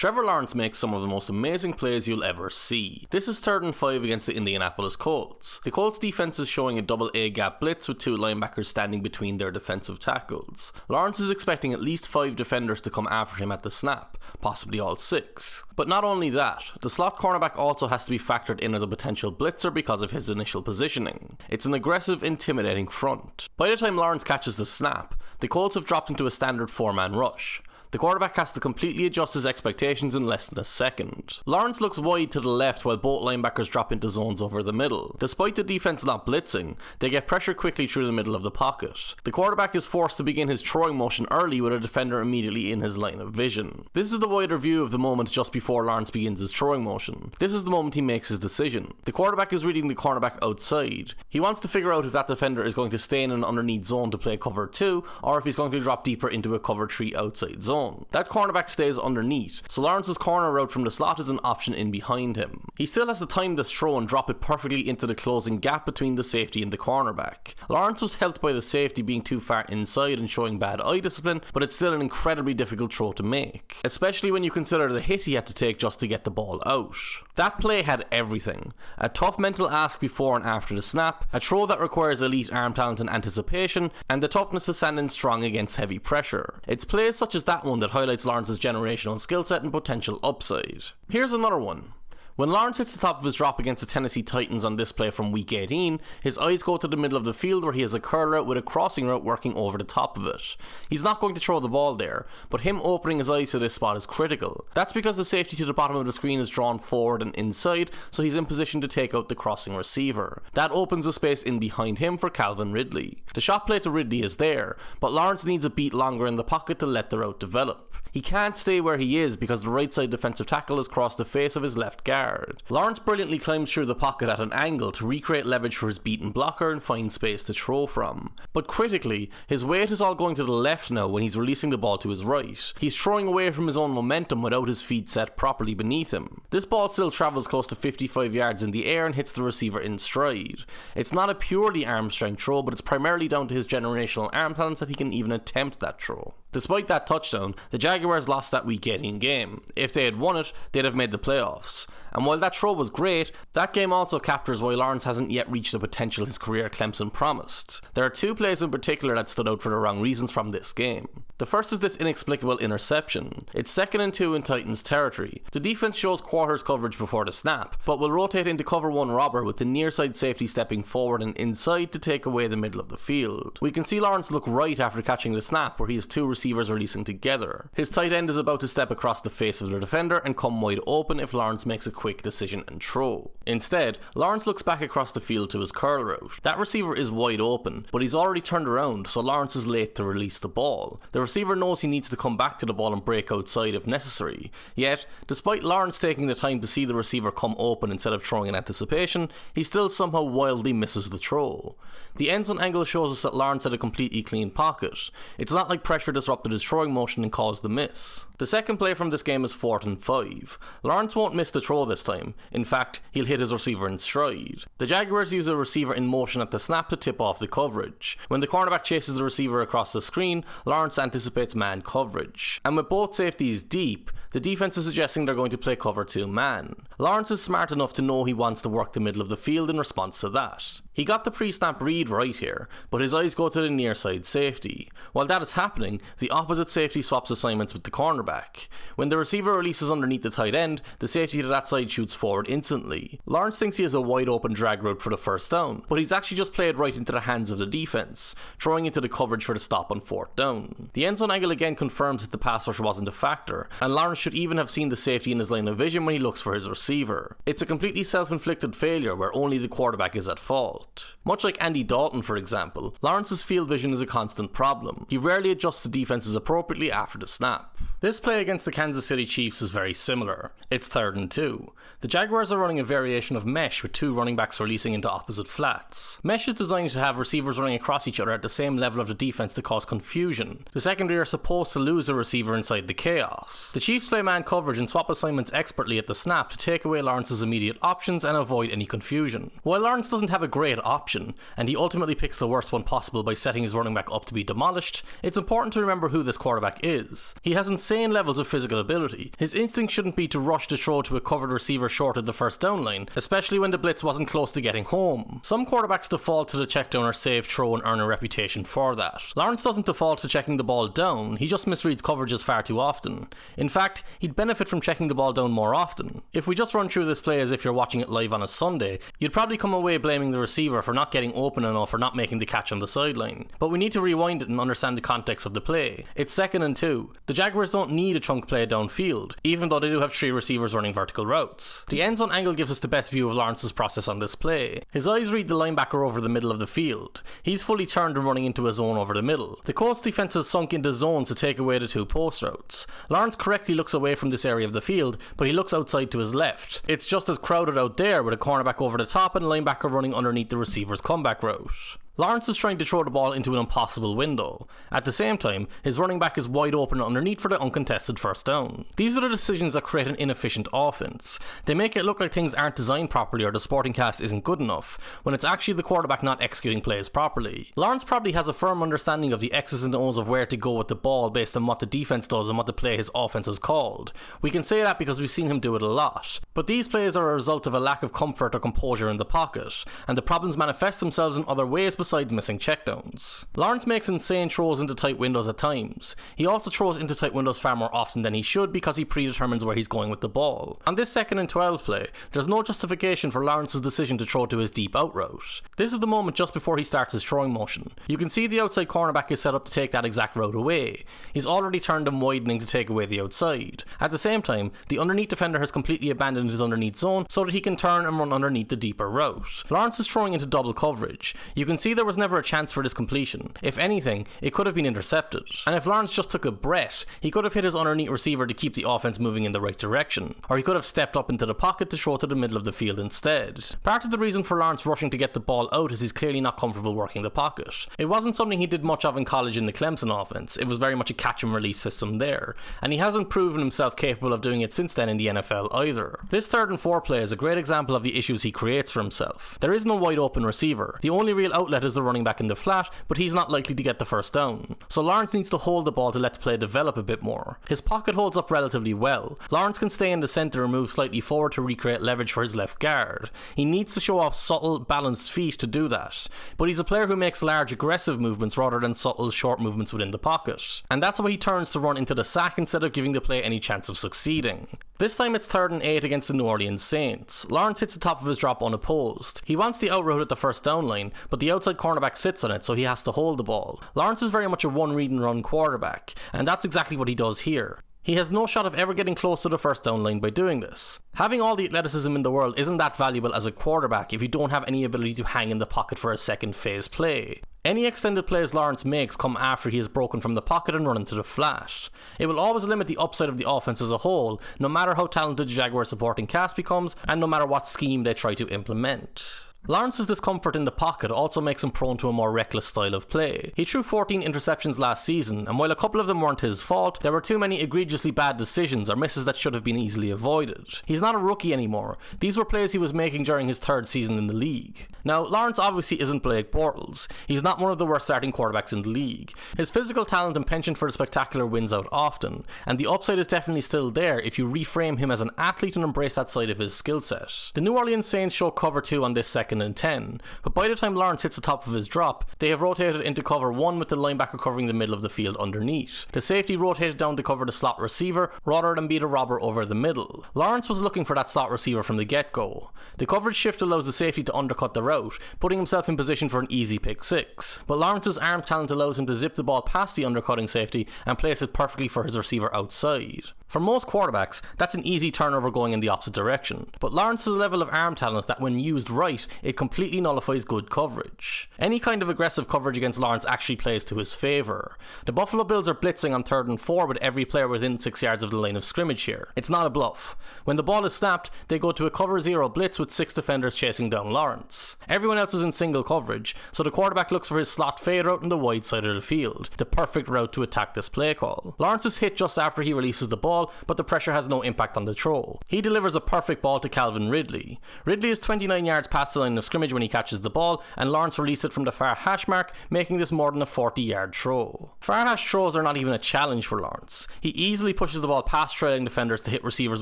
Trevor Lawrence makes some of the most amazing plays you'll ever see. This is 3rd and 5 against the Indianapolis Colts. The Colts defense is showing a double A gap blitz with 2 linebackers standing between their defensive tackles. Lawrence is expecting at least 5 defenders to come after him at the snap, possibly all 6. But not only that, the slot cornerback also has to be factored in as a potential blitzer because of his initial positioning. It's an aggressive, intimidating front. By the time Lawrence catches the snap, the Colts have dropped into a standard 4-man rush. The quarterback has to completely adjust his expectations in less than a second. Lawrence looks wide to the left while both linebackers drop into zones over the middle. Despite the defense not blitzing, they get pressure quickly through the middle of the pocket. The quarterback is forced to begin his throwing motion early with a defender immediately in his line of vision. This is the wider view of the moment just before Lawrence begins his throwing motion. This is the moment he makes his decision. The quarterback is reading the cornerback outside. He wants to figure out if that defender is going to stay in an underneath zone to play cover 2 or if he's going to drop deeper into a cover 3 outside zone. That cornerback stays underneath, so Lawrence's corner route from the slot is an option in behind him. He still has to time this throw and drop it perfectly into the closing gap between the safety and the cornerback. Lawrence was helped by the safety being too far inside and showing bad eye discipline, but it's still an incredibly difficult throw to make, especially when you consider the hit he had to take just to get the ball out. That play had everything: a tough mental ask before and after the snap, a throw that requires elite arm talent and anticipation, and the toughness to stand in strong against heavy pressure. It's plays such as that one that highlights Lawrence's generational skill set and potential upside. Here's another one. When Lawrence hits the top of his drop against the Tennessee Titans on this play from week 18, his eyes go to the middle of the field where he has a curl route with a crossing route working over the top of it. He's not going to throw the ball there, but him opening his eyes to this spot is critical. That's because the safety to the bottom of the screen is drawn forward and inside, so he's in position to take out the crossing receiver. That opens a space in behind him for Calvin Ridley. The shot play to Ridley is there, but Lawrence needs a beat longer in the pocket to let the route develop. He can't stay where he is because the right side defensive tackle has crossed the face of his left guard. Lawrence brilliantly climbs through the pocket at an angle to recreate leverage for his beaten blocker and find space to throw from. But critically, his weight is all going to the left now when he's releasing the ball to his right. He's throwing away from his own momentum without his feet set properly beneath him. This ball still travels close to 55 yards in the air and hits the receiver in stride. It's not a purely arm strength throw, but it's primarily down to his generational arm talents that he can even attempt that throw. Despite that touchdown, the Jaguars lost that week 18 game. If they had won it, they'd have made the playoffs. And while that throw was great, that game also captures why Lawrence hasn't yet reached the potential his career at Clemson promised. There are 2 plays in particular that stood out for the wrong reasons from this game. The first is this inexplicable interception. It's 2nd and 2 in Titans territory. The defense shows quarters coverage before the snap, but will rotate into cover 1 robber with the near side safety stepping forward and inside to take away the middle of the field. We can see Lawrence look right after catching the snap where he has 2 receivers releasing together. His tight end is about to step across the face of the defender and come wide open if Lawrence makes a quick decision and throw. Instead, Lawrence looks back across the field to his curl route. That receiver is wide open, but he's already turned around, so Lawrence is late to release the ball. The receiver knows he needs to come back to the ball and break outside if necessary. Yet, despite Lawrence taking the time to see the receiver come open instead of throwing in anticipation, he still somehow wildly misses the throw. The end zone angle shows us that Lawrence had a completely clean pocket. It's not like pressure disrupted his throwing motion and caused the miss. The second play from this game is 4th and 5. Lawrence won't miss the throw this time. In fact, he'll hit his receiver in stride. The Jaguars use a receiver in motion at the snap to tip off the coverage. When the cornerback chases the receiver across the screen, Lawrence anticipates man coverage. And with both safeties deep, the defense is suggesting they're going to play cover 2 man. Lawrence is smart enough to know he wants to work the middle of the field in response to that. He got the pre-snap read right here, but his eyes go to the near side safety. While that is happening, the opposite safety swaps assignments with the cornerback. When the receiver releases underneath the tight end, the safety to that side shoots forward instantly. Lawrence thinks he has a wide open drag route for the first down, but he's actually just played right into the hands of the defense, throwing into the coverage for the stop on 4th down. The end zone angle again confirms that the pass rush wasn't a factor, and Lawrence should even have seen the safety in his line of vision when he looks for his receiver. It's a completely self-inflicted failure where only the quarterback is at fault. Much like Andy Dalton, for example, Lawrence's field vision is a constant problem. He rarely adjusts the defenses appropriately after the snap. This play against the Kansas City Chiefs is very similar. It's 3rd and 2. The Jaguars are running a variation of mesh with 2 running backs releasing into opposite flats. Mesh is designed to have receivers running across each other at the same level of the defense to cause confusion. The secondary are supposed to lose a receiver inside the chaos. The Chiefs play man coverage and swap assignments expertly at the snap to take away Lawrence's immediate options and avoid any confusion. While Lawrence doesn't have a great option, and he ultimately picks the worst one possible by setting his running back up to be demolished, it's important to remember who this quarterback is. He hasn't insane levels of physical ability. His instinct shouldn't be to rush the throw to a covered receiver short of the first down line, especially when the blitz wasn't close to getting home. Some quarterbacks default to the check down or safe throw and earn a reputation for that. Lawrence doesn't default to checking the ball down, he just misreads coverages far too often. In fact, he'd benefit from checking the ball down more often. If we just run through this play as if you're watching it live on a Sunday, you'd probably come away blaming the receiver for not getting open enough or not making the catch on the sideline. But we need to rewind it and understand the context of the play. It's 2nd and 2. The Jaguars don't need a chunk play downfield, even though they do have 3 receivers running vertical routes. The end zone angle gives us the best view of Lawrence's process on this play. His eyes read the linebacker over the middle of the field. He's fully turned and running into a zone over the middle. The Colts defense has sunk into zones to take away the 2 post routes. Lawrence correctly looks away from this area of the field, but he looks outside to his left. It's just as crowded out there with a cornerback over the top and a linebacker running underneath the receiver's comeback route. Lawrence is trying to throw the ball into an impossible window. At the same time, his running back is wide open underneath for the uncontested first down. These are the decisions that create an inefficient offense. They make it look like things aren't designed properly or the supporting cast isn't good enough, when it's actually the quarterback not executing plays properly. Lawrence probably has a firm understanding of the X's and O's of where to go with the ball based on what the defense does and what the play his offense has called. We can say that because we've seen him do it a lot. But these plays are a result of a lack of comfort or composure in the pocket, and the problems manifest themselves in other ways besides missing checkdowns. Lawrence makes insane throws into tight windows at times. He also throws into tight windows far more often than he should because he predetermines where he's going with the ball. On this 2nd and 12 play, there's no justification for Lawrence's decision to throw to his deep out route. This is the moment just before he starts his throwing motion. You can see the outside cornerback is set up to take that exact route away. He's already turned and widening to take away the outside. At the same time, the underneath defender has completely abandoned his underneath zone so that he can turn and run underneath the deeper route. Lawrence is throwing into double coverage. You can see there was never a chance for this completion. If anything, it could have been intercepted. And if Lawrence just took a breath, he could have hit his underneath receiver to keep the offense moving in the right direction. Or he could have stepped up into the pocket to throw to the middle of the field instead. Part of the reason for Lawrence rushing to get the ball out is he's clearly not comfortable working the pocket. It wasn't something he did much of in college in the Clemson offense. It was very much a catch and release system there. And he hasn't proven himself capable of doing it since then in the NFL either. This 3rd and 4 play is a great example of the issues he creates for himself. There is no wide open receiver. The only real outlet is the running back in the flat, but he's not likely to get the first down. So Lawrence needs to hold the ball to let the play develop a bit more. His pocket holds up relatively well. Lawrence can stay in the centre and move slightly forward to recreate leverage for his left guard. He needs to show off subtle, balanced feet to do that. But he's a player who makes large, aggressive movements rather than subtle, short movements within the pocket. And that's why he turns to run into the sack instead of giving the play any chance of succeeding. This time it's 3rd and 8 against the New Orleans Saints. Lawrence hits the top of his drop unopposed. He wants the out route at the first down line, but the outside cornerback sits on it, so he has to hold the ball. Lawrence is very much a one read and run quarterback, and that's exactly what he does here. He has no shot of ever getting close to the first down line by doing this. Having all the athleticism in the world isn't that valuable as a quarterback if you don't have any ability to hang in the pocket for a second phase play. Any extended plays Lawrence makes come after he is broken from the pocket and run into the flat. It will always limit the upside of the offense as a whole, no matter how talented the Jaguars supporting cast becomes and no matter what scheme they try to implement. Lawrence's discomfort in the pocket also makes him prone to a more reckless style of play. He threw 14 interceptions last season, and while a couple of them weren't his fault, there were too many egregiously bad decisions or misses that should have been easily avoided. He's not a rookie anymore. These were plays he was making during his 3rd season in the league. Now, Lawrence obviously isn't Blake Bortles. He's not one of the worst starting quarterbacks in the league. His physical talent and penchant for the spectacular wins out often, and the upside is definitely still there if you reframe him as an athlete and embrace that side of his skill set. The New Orleans Saints show cover 2 on this 2nd and 10, but by the time Lawrence hits the top of his drop, they have rotated into cover 1 with the linebacker covering the middle of the field underneath. The safety rotated down to cover the slot receiver rather than be the robber over the middle. Lawrence was looking for that slot receiver from the get-go. The coverage shift allows the safety to undercut the route, putting himself in position for an easy pick 6. But Lawrence's arm talent allows him to zip the ball past the undercutting safety and place it perfectly for his receiver outside. For most quarterbacks, that's an easy turnover going in the opposite direction, but Lawrence has a level of arm talent that when used right, it completely nullifies good coverage. Any kind of aggressive coverage against Lawrence actually plays to his favour. The Buffalo Bills are blitzing on 3rd and 4 with every player within 6 yards of the line of scrimmage here. It's not a bluff. When the ball is snapped, they go to a cover 0 blitz with 6 defenders chasing down Lawrence. Everyone else is in single coverage, so the quarterback looks for his slot fade route on the wide side of the field, the perfect route to attack this play call. Lawrence is hit just after he releases the ball, ball, but the pressure has no impact on the throw. He delivers a perfect ball to Calvin Ridley. Ridley is 29 yards past the line of scrimmage when he catches the ball, and Lawrence released it from the far hash mark, making this more than a 40-yard throw. Far hash throws are not even a challenge for Lawrence. He easily pushes the ball past trailing defenders to hit receivers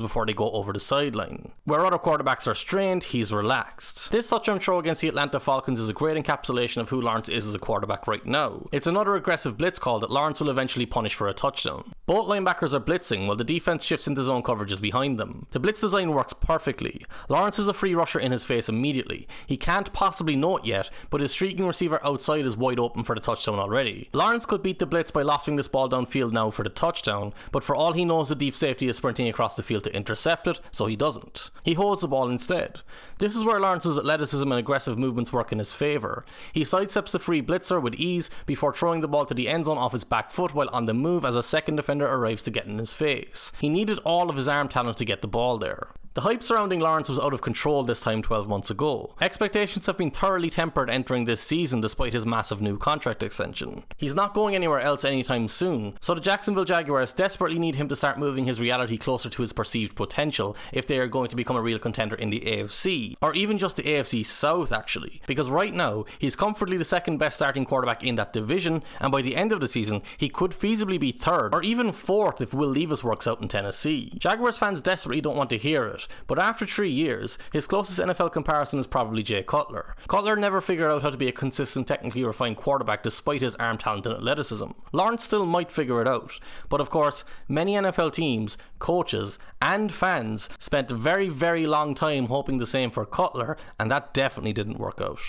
before they go over the sideline. Where other quarterbacks are strained, he's relaxed. This touchdown throw against the Atlanta Falcons is a great encapsulation of who Lawrence is as a quarterback right now. It's another aggressive blitz call that Lawrence will eventually punish for a touchdown. Both linebackers are blitzing while the defense shifts into zone coverages behind them. The blitz design works perfectly. Lawrence is a free rusher in his face immediately. He can't possibly know it yet, but his streaking receiver outside is wide open for the touchdown already. Lawrence could beat the blitz by lofting this ball downfield now for the touchdown, but for all he knows the deep safety is sprinting across the field to intercept it, so he doesn't. He holds the ball instead. This is where Lawrence's athleticism and aggressive movements work in his favour. He sidesteps the free blitzer with ease before throwing the ball to the end zone off his back foot while on the move as a second defender arrives to get in his face. He needed all of his arm talent to get the ball there. The hype surrounding Lawrence was out of control this time 12 months ago. Expectations have been thoroughly tempered entering this season despite his massive new contract extension. He's not going anywhere else anytime soon, so the Jacksonville Jaguars desperately need him to start moving his reality closer to his perceived potential if they are going to become a real contender in the AFC, or even just the AFC South actually, because right now he's comfortably the second best starting quarterback in that division, and by the end of the season he could feasibly be third or even fourth if Will Levis works out in Tennessee. Jaguars fans desperately don't want to hear it, but after 3 years, his closest NFL comparison is probably Jay Cutler. Cutler never figured out how to be a consistent, technically refined quarterback despite his arm talent and athleticism. Lawrence still might figure it out, but of course, many NFL teams, coaches, and fans spent a very, very long time hoping the same for Cutler, and that definitely didn't work out.